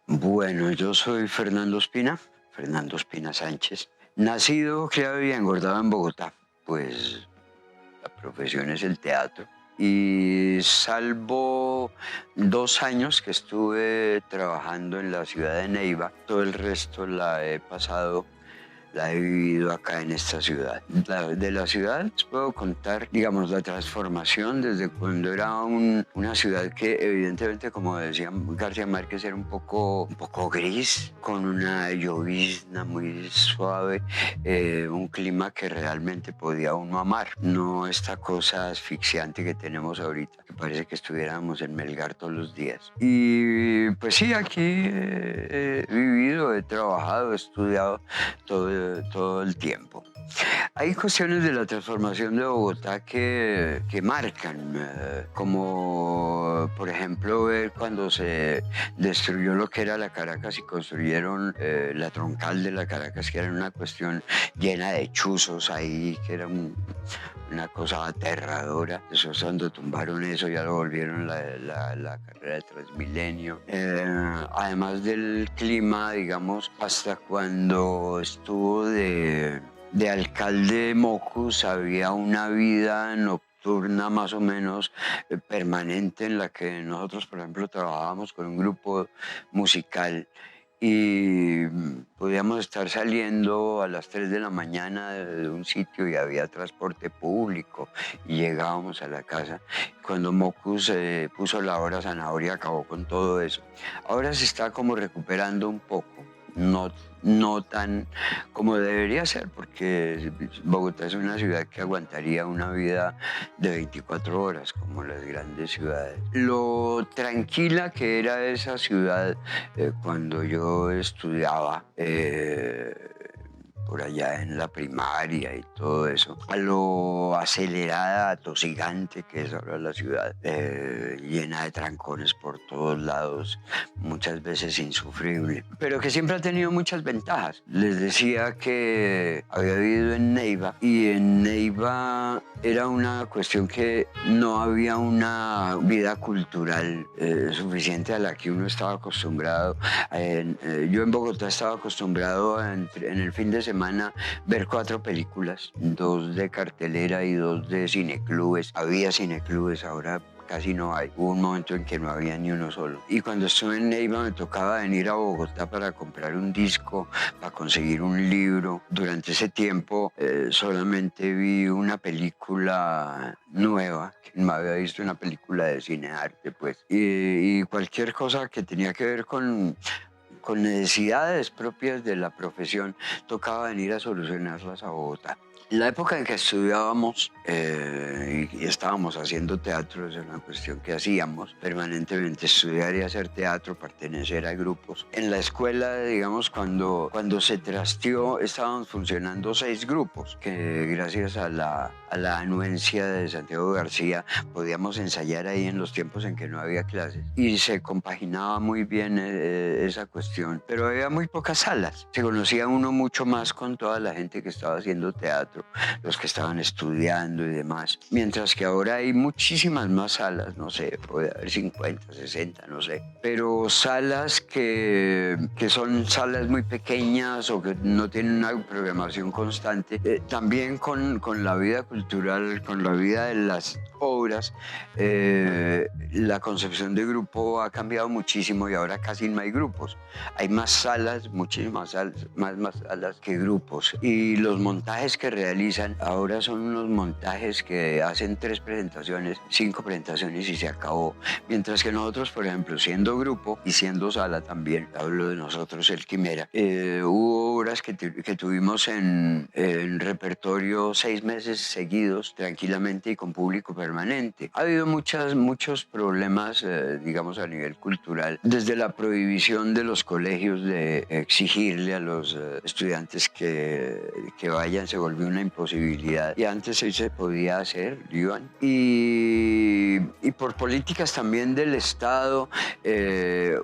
Bueno, yo soy Fernando Espina Sánchez, nacido, criado y engordado en Bogotá. Pues la profesión es el teatro. Y salvo 2 años que estuve trabajando en la ciudad de Neiva, todo el resto la he vivido acá en esta ciudad. De la ciudad les puedo contar, digamos, la transformación desde cuando era una ciudad que evidentemente, como decía García Márquez, era un poco gris, con una llovizna muy suave, un clima que realmente podía uno amar. No esta cosa asfixiante que tenemos ahorita, que parece que estuviéramos en Melgar todos los días. Y pues sí, aquí he vivido, he trabajado, he estudiado todo el tiempo. Hay cuestiones de la transformación de Bogotá que marcan, como por ejemplo ver cuando se destruyó lo que era la Caracas y construyeron la troncal de la Caracas, que era una cuestión llena de chuzos ahí, que era una cosa aterradora. Eso es cuando tumbaron eso, ya lo volvieron la carrera de Transmilenio. Además del clima, digamos, hasta cuando estuvo de alcalde Mocus había una vida nocturna más o menos permanente en la que nosotros, por ejemplo, trabajábamos con un grupo musical y podíamos estar saliendo a las 3 de la mañana de un sitio y había transporte público y llegábamos a la casa. Cuando Mocus puso la hora zanahoria acabó con todo eso. Ahora se está como recuperando un poco, no tan como debería ser, porque Bogotá es una ciudad que aguantaría una vida de 24 horas, como las grandes ciudades. Lo tranquila que era esa ciudad cuando yo estudiaba, por allá en la primaria y todo eso, a lo acelerada, atosigante que es ahora la ciudad, llena de trancones por todos lados, muchas veces insufrible, pero que siempre ha tenido muchas ventajas. Les decía que había vivido en Neiva y en Neiva era una cuestión que no había una vida cultural suficiente a la que uno estaba acostumbrado. Yo en Bogotá estaba acostumbrado en el fin de semana ver 4 películas, 2 de cartelera y 2 de cineclubes. Había cineclubes, ahora casi no hay. Hubo un momento en que no había ni uno solo. Y cuando estuve en Neiva me tocaba venir a Bogotá para comprar un disco, para conseguir un libro. Durante ese tiempo solamente vi una película nueva, que no había visto una película de cine arte, pues. Y cualquier cosa que tenía que ver con con necesidades propias de la profesión, tocaba venir a solucionarlas a Bogotá. La época en que estudiábamos y estábamos haciendo teatro es una cuestión que hacíamos permanentemente, estudiar y hacer teatro, pertenecer a grupos. En la escuela, digamos, cuando se trasteó, estaban funcionando 6 grupos, que gracias a la anuencia de Santiago García podíamos ensayar ahí en los tiempos en que no había clases y se compaginaba muy bien esa cuestión, pero había muy pocas salas. Se conocía uno mucho más con toda la gente que estaba haciendo teatro, los que estaban estudiando y demás, mientras que ahora hay muchísimas más salas, no sé, puede haber 50, 60, no sé, pero salas que son salas muy pequeñas o que no tienen una programación constante, también con la vida cultural, con la vida de las obras, la concepción de grupo ha cambiado muchísimo y ahora casi no hay grupos. Hay más salas, muchísimas salas, más salas que grupos. Y los montajes que realizan ahora son unos montajes que hacen 3 presentaciones, 5 presentaciones y se acabó. Mientras que nosotros, por ejemplo, siendo grupo y siendo sala también, hablo de nosotros, el Quimera, hubo obras que tuvimos en repertorio 6 meses seguidos, tranquilamente y con público permanente. Ha habido muchos problemas, digamos, a nivel cultural, desde la prohibición de los colegios de exigirle a los estudiantes que vayan, se volvió una imposibilidad. Y antes sí se podía hacer, iban. Y por políticas también del Estado,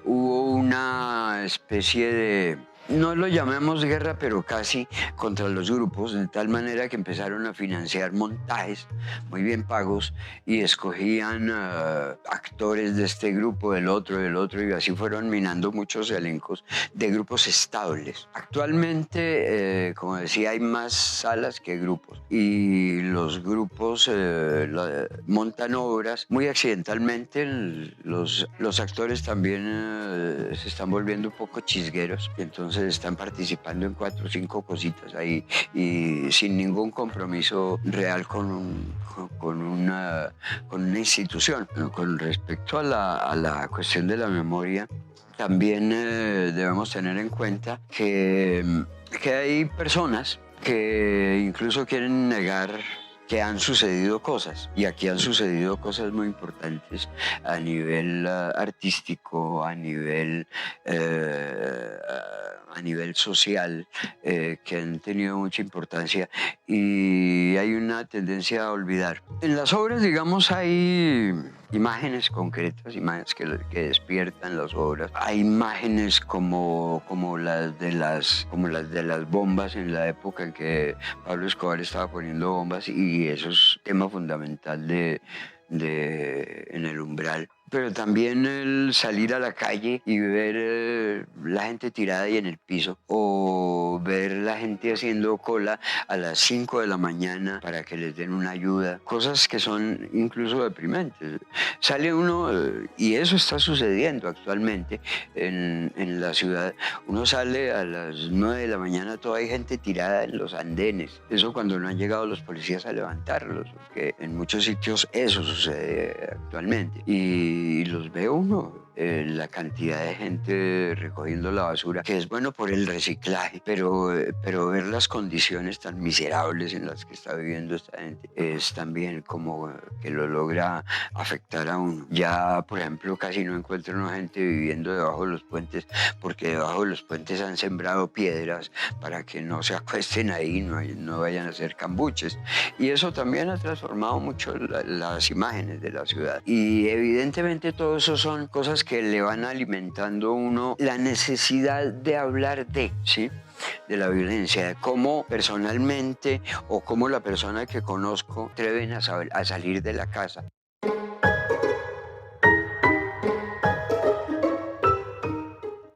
hubo una especie de, no lo llamemos guerra, pero casi, contra los grupos, de tal manera que empezaron a financiar montajes muy bien pagos y escogían actores de este grupo, del otro, y así fueron minando muchos elencos de grupos estables. Actualmente, como decía, hay más salas que grupos y los grupos montan obras muy accidentalmente. Los actores también se están volviendo un poco chisgueros, entonces están participando en 4 o 5 cositas ahí y sin ningún compromiso real con una institución. Con respecto a la cuestión de la memoria, también debemos tener en cuenta que hay personas que incluso quieren negar que han sucedido cosas, y aquí han sucedido cosas muy importantes a nivel artístico, a nivel social, que han tenido mucha importancia y hay una tendencia a olvidar. En las obras, digamos, hay imágenes concretas, imágenes que despiertan las obras. Hay imágenes como las de las bombas en la época en que Pablo Escobar estaba poniendo bombas, y eso es tema fundamental en el umbral. Pero también el salir a la calle y ver la gente tirada ahí en el piso, o ver la gente haciendo cola a las 5 de la mañana para que les den una ayuda, cosas que son incluso deprimentes. Sale uno, y eso está sucediendo actualmente en la ciudad, uno sale a las 9 de la mañana, todavía hay gente tirada en los andenes. Eso cuando no han llegado los policías a levantarlos, porque en muchos sitios eso sucede actualmente. Y los ve uno, la cantidad de gente recogiendo la basura, que es bueno por el reciclaje, pero ver las condiciones tan miserables en las que está viviendo esta gente es también como que lo logra afectar a uno. Ya, por ejemplo, casi no encuentro una gente viviendo debajo de los puentes, porque debajo de los puentes han sembrado piedras para que no se acuesten ahí, no vayan a hacer cambuches. Y eso también ha transformado mucho las imágenes de la ciudad. Y evidentemente todo eso son cosas que le van alimentando a uno la necesidad de hablar ¿sí? De la violencia, de cómo personalmente o cómo la persona que conozco atreven a salir de la casa.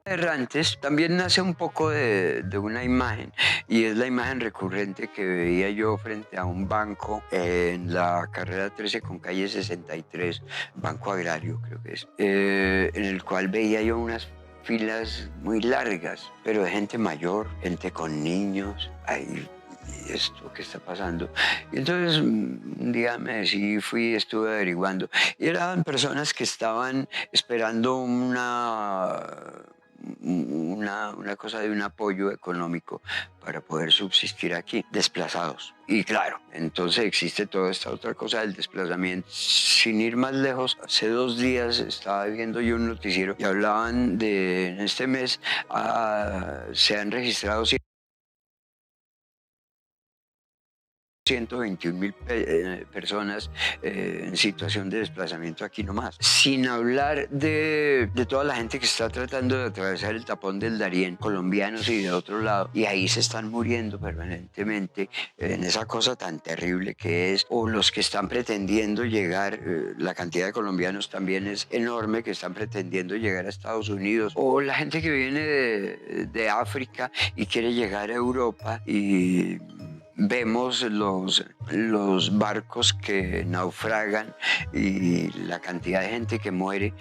Errantes también nace un poco de una imagen, y es la imagen recurrente que veía yo frente a un banco en la carrera 13 con calle 63, Banco Agrario creo que es, en el cual veía yo unas filas muy largas, pero de gente mayor, gente con niños. Ahí, ¿y esto qué está pasando? Y entonces un día me decidí, estuve averiguando, y eran personas que estaban esperando una cosa de un apoyo económico para poder subsistir aquí, desplazados. Y claro, entonces existe toda esta otra cosa del desplazamiento. Sin ir más lejos, hace 2 días estaba viendo yo un noticiero y hablaban de, en este mes, se han registrado 121.000 personas en situación de desplazamiento aquí nomás. Sin hablar de toda la gente que está tratando de atravesar el tapón del Darién, colombianos y de otro lado, y ahí se están muriendo permanentemente en esa cosa tan terrible que es, o los que están pretendiendo llegar, la cantidad de colombianos también es enorme que están pretendiendo llegar a Estados Unidos, o la gente que viene de África y quiere llegar a Europa y vemos los barcos que naufragan y la cantidad de gente que muere.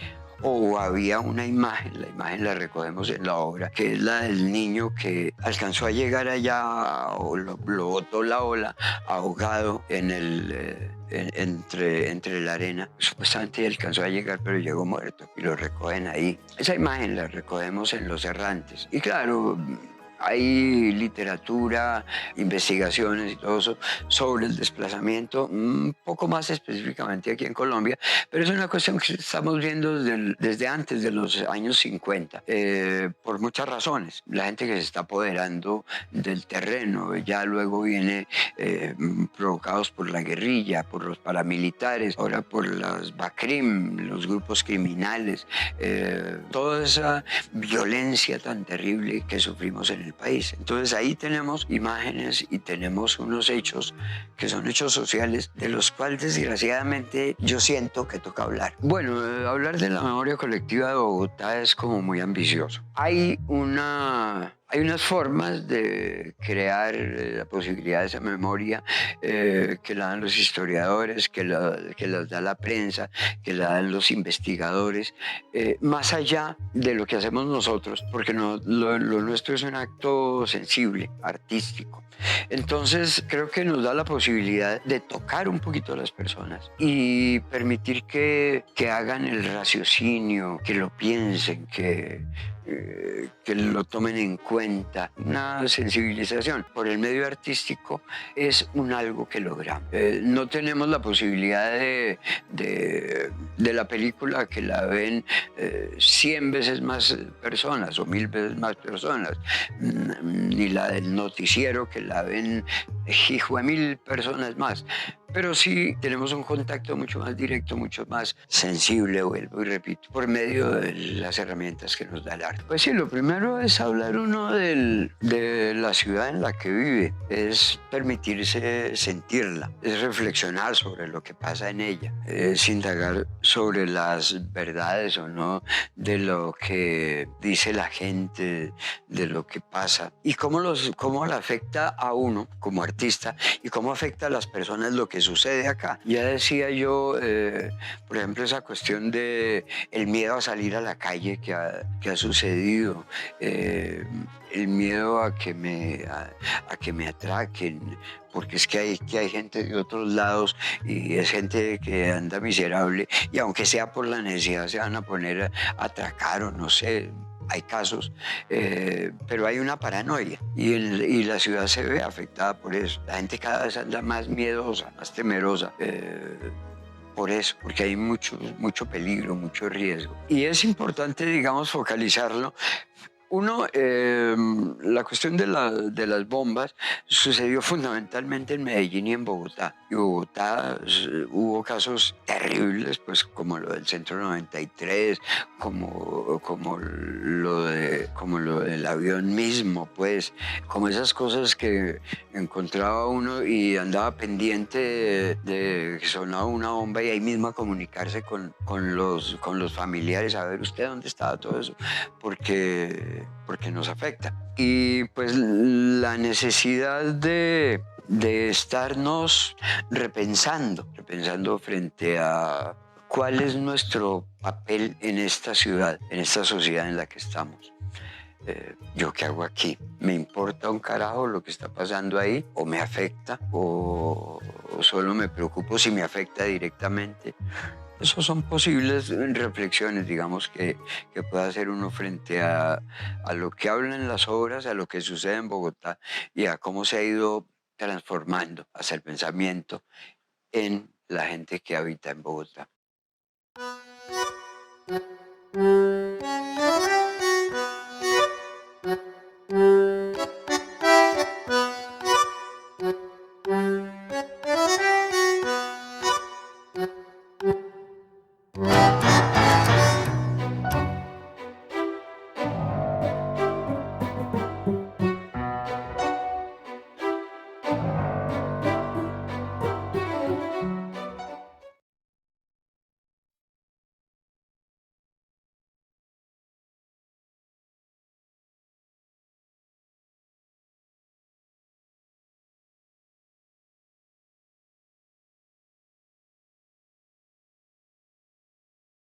O había una imagen, la imagen la recogemos en la obra, que es la del niño que alcanzó a llegar allá o lo botó la ola ahogado entre la arena. Supuestamente alcanzó a llegar, pero llegó muerto y lo recogen ahí. Esa imagen la recogemos en Los Errantes. Y claro, hay literatura, investigaciones y todo eso sobre el desplazamiento, un poco más específicamente aquí en Colombia, pero es una cuestión que estamos viendo desde antes de los años 50, por muchas razones. La gente que se está apoderando del terreno, ya luego viene provocados por la guerrilla, por los paramilitares, ahora por las BACRIM, los grupos criminales, toda esa violencia tan terrible que sufrimos en el país. Entonces ahí tenemos imágenes y tenemos unos hechos que son hechos sociales de los cuales desgraciadamente yo siento que toca hablar. Bueno, hablar de la memoria colectiva de Bogotá es como muy ambicioso. Hay unas formas de crear la posibilidad de esa memoria que la dan los historiadores, que las da la prensa, que la dan los investigadores, más allá de lo que hacemos nosotros, porque lo nuestro es un acto sensible, artístico. Entonces creo que nos da la posibilidad de tocar un poquito a las personas y permitir que hagan el raciocinio, que lo piensen, que lo tomen en cuenta. Una sensibilización por el medio artístico es algo que logramos. No tenemos la posibilidad de la película que la ven 100 veces más personas o 1000 veces más personas, ni la del noticiero que la ven hijo de 1000 personas más. Pero sí tenemos un contacto mucho más directo, mucho más sensible, vuelvo y repito, por medio de las herramientas que nos da el arte. Pues sí, lo primero es hablar uno de la ciudad en la que vive, es permitirse sentirla, es reflexionar sobre lo que pasa en ella, es indagar sobre las verdades o no de lo que dice la gente, de lo que pasa y cómo le afecta a uno como artista y cómo afecta a las personas lo que sucede acá. Ya decía yo, por ejemplo, esa cuestión de el miedo a salir a la calle que ha sucedido, el miedo a que me atraquen, porque es que hay gente de otros lados y es gente que anda miserable y aunque sea por la necesidad se van a poner a atracar o no sé. Hay casos, pero hay una paranoia y la ciudad se ve afectada por eso. La gente cada vez anda más miedosa, más temerosa. Por eso, porque hay mucho peligro, mucho riesgo. Y es importante, digamos, focalizarlo. Uno, la cuestión de las bombas sucedió fundamentalmente en Medellín y en Bogotá. Y Bogotá hubo casos terribles, pues como lo del Centro 93, como lo del avión mismo, pues, como esas cosas que encontraba uno y andaba pendiente de que sonaba una bomba y ahí mismo a comunicarse con los familiares, a ver usted dónde estaba todo eso, porque nos afecta. Y pues la necesidad de estarnos repensando frente a cuál es nuestro papel en esta ciudad, en esta sociedad en la que estamos. ¿Yo qué hago aquí? ¿Me importa un carajo lo que está pasando ahí? ¿O me afecta? ¿O solo me preocupo si me afecta directamente? Esos son posibles reflexiones, digamos, que puede hacer uno frente a lo que hablan las obras, a lo que sucede en Bogotá y a cómo se ha ido transformando hasta el pensamiento en la gente que habita en Bogotá.